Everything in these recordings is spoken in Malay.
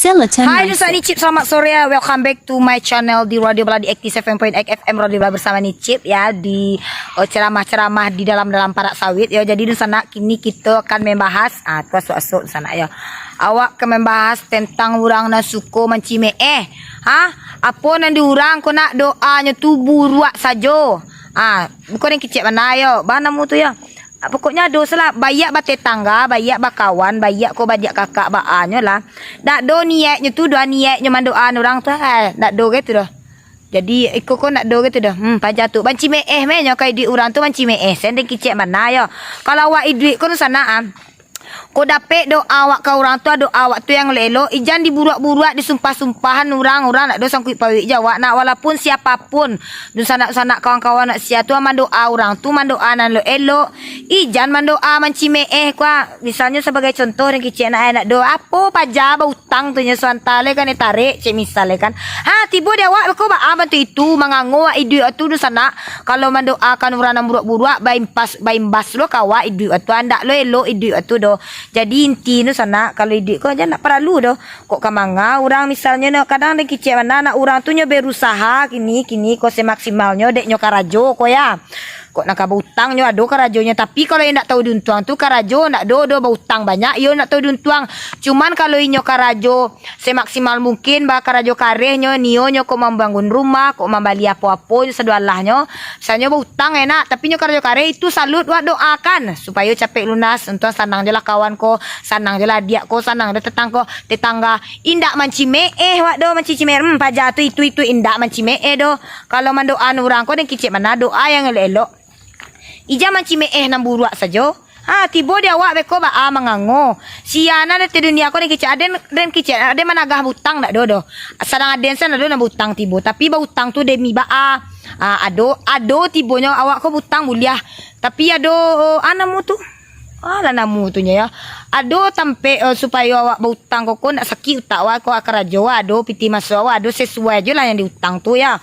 still attend Hai my Nusa ni Cip, selamat sore ya. Welcome back to my channel di Radio Bala di 87.8 FM Radio Bala bersama ni Cip ya di ceramah-ceramah di dalam parak sawit ya. Jadi di sana kini kita akan membahas tu asuk-asuk di sana ya. Awak akan membahas tentang orang na suko mencime apa nan diurang ko nak doanya tu buruak sajo. Bukan yang kicik mana yo. Bana mu tu ya. Pokoknya dosa lah bayak bate tangga, bayak bakawan, bayak ko bajak kakak baanyo lah. Dak do niatnya tu doa niatnya mandoan orang tu dak do gitu dah. Jadi iko ko nak do gitu dah. Paja tu banci menyo kai di orang tu banci sen de kicik mana yo. Kalau awak duit ko sana ko dapet doa awak ke orang tua doa awak tu yang lelo ijan diburuak-buruak disumpah-sumpahan orang nak do sangkut pawik jawab nak walaupun siapapun du sanak kawan-kawan nak sia tu mandoa orang tu mandoa nan lo elo ijan mandoa mancime kwa misalnya sebagai contoh yang kicik nak do apa paja ba utang tu nya suantale kan tarik cek misale kan tibo dia awak ko ba bantu itu mangango idu tu du sanak kalau mandoakan orang nan buruak-buruak baimbas lo kawa idu tu andak lo elo idu tu do. Jadi inti nu sana kalau idik kau aja nak perlu doh. Kok kamanga orang misalnya no kadang dek kicik mana nak orang tu nyo berusaha kini kau semaksimalnya dek nyo karajo ko ya. Kok nak utang nyo ado karajonya tapi kalau yang nak tahu duntuang tu karajo nak do utang banyak yo nak tahu duntuang. Cuman kalau inyo karajo semaksimal mungkin ba karajo kareh nyo kok membangun rumah kok membali apa-apa sedualah nyo. Misalnya utang enak tapi nyo karajo kareh itu salut wa doakan supaya capek lunas untuk sanang jelah kawan ko, sanang jelah diak ko, sanang de tetangga indak mancime wak do mancime paja tu itu indak mancime do. Kalau mandoan orang ko den kicik mana doa yang elok ija mancime nan buruak sajo. Tibo dia awak beko ba mangango. Siana de dunia ko den kicik aden managah butang dak do. Sadang aden san do na butang tibo tapi ba utang tu demi ba ado tibonya awak ko butang mulia. Tapi ado anamu tu namu tu nya ya. Ado tampe supaya awak berutang ko nak sakit utak awak ko akarajo ado piti masuk awak ado sesuai je lah yang diutang tu ya.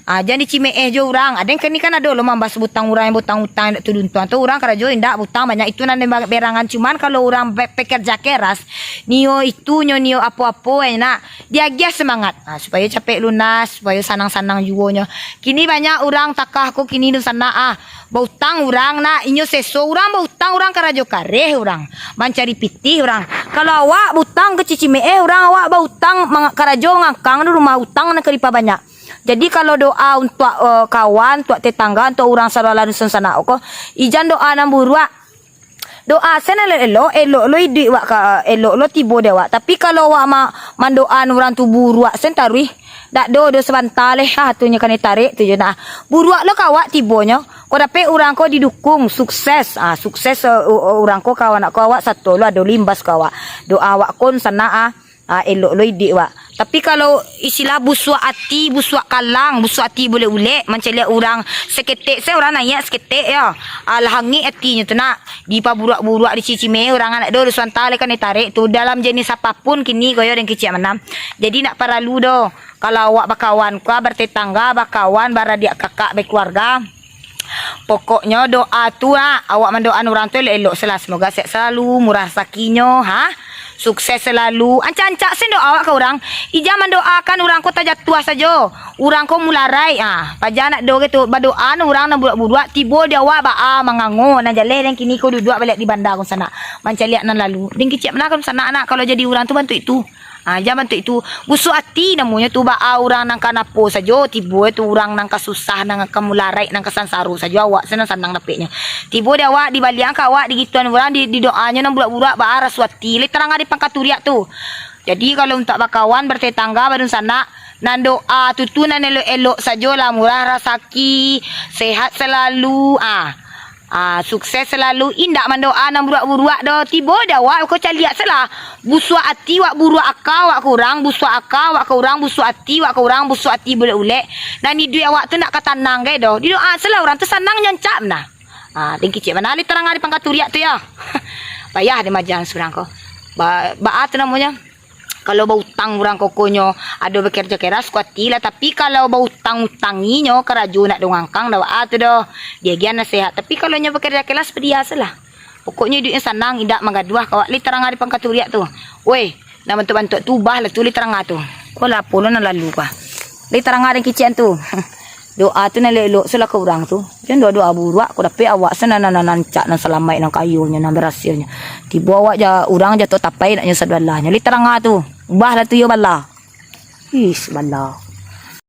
Jangan dicime je orang. Ada yang kini kan ada lo mambas butang orang yang butang-utang ndak tudun tuan tu orang karajo indak butang banyak itu nan berangan cuman kalau orang pekerja keras nio apa-apa enak dia gias semangat supaya capek lunas supaya sanang-sanang juonya. Kini banyak orang takah ko kini di sana bautang orang nak inyo seso orang bautang orang karajo kareh orang mencari piti orang. Kalau awak butang ke cicime orang awak bautang karajo ngangkang di rumah utang nak keripa banyak. Jadi kalau doa untuk kawan, untuk tetangga, untuk orang saudara dusun sana ko ijan doa nan buruak. Doa sana elok lo idi wak ka elok lo tibo de wak. Tapi kalau wak mandoan orang tu buruak sen tarui dak do sebentar leh tu nya kan tarik tu je nah. Buruak lo kawak tibonya. Ko dapat orang ko didukung sukses. Sukses orang ko kawan ko awak satu lo ada limbas kawak. Doa wak kon sana elok lo idi wak. Tapi kalau istilah busuk hati, busuk kalang, busuk hati boleh ulek. Macam lihat orang seketik, saya orang nanya seketik ya. Lahangit hatinya tu nak. Di buruak-buruak di cicime orang anak do suantale kan tarik tu dalam jenis apapun kini goyo dan kicik mana. Jadi nak perlu do. Kalau awak bakawan ko bertetangga, bakawan baradik kakak berkeluarga. Pokoknya doa tu awak mendoakan orang tu elok selah semoga sehat selalu, murah rezekinya sukses selalu. Ancak-ancak sen doa awak ke orang. Ija mendoakan orang ko tajatuh saja. Orang ko mularai. Paja nak do gitu. Berdoa orang nak buruak-buruak. Tibo dia awak mangango. Nak jalan dan kini ko duduk balik di bandar ko sana. Macam lihat nan lalu. Dan kicik mana kan sana anak. Kalau jadi orang tu bantu itu. Jangan bantu itu. Busuk hati namanya tu orang nang kanapo saja. Tibo tu orang nang kasusah. Nang kamularai. Nang kasansaru saja. Awak senang-senang dapetnya. Tibo dia awak di baliang ke awak. Di gituan orang. Di doanya nang burak-burak. Rasu hati. Terang ada pangkaturiak tu. Jadi kalau untuk bakawan bertetangga baru sana nan doa tu nan elok-elok sajalah murah rezeki, sehat selalu, sukses selalu. Indak mendoa nan buruak-buruak dah. Tiba dah wak kau caliak salah. Busuk hati wak buruak akal wak kurang, busuk akal wak kurang, busuk hati wak kurang, busuk hati boleh ulek. Dan ni duit awak tu nak katanang ke dah. Di doa salah orang tu sanang nyoncap nah. Dan kicik mana ali terang ada pangkaturiak tu ya. Payah dia majang surang kau. Tu namanya. Kalau bau utang orang kokonyo ada bekerja keras kuatilah tapi kalau bau utang-utanginyo keraju nak dongangkang dah tu dah dia gian nasihat tapi kalau nya bekerja keras biasalah pokoknya duitnya senang indak magaduah kawak li terang hari pangkaturiak tu weh na bantu-bantu tu bah lah tu li terang tu. Wala pulo na lalu ka. Li terang ring kician tu. Doa tu na lelo sila ka urang tu. Yan doa buruk ko dapat awak sana nancak nan selamai nan kayunya nan berhasilnya. Tiba awak ja urang jatuh tapai nak nya sadalahnya. Li terang tu. Bah lah tu yo bala. Is bala.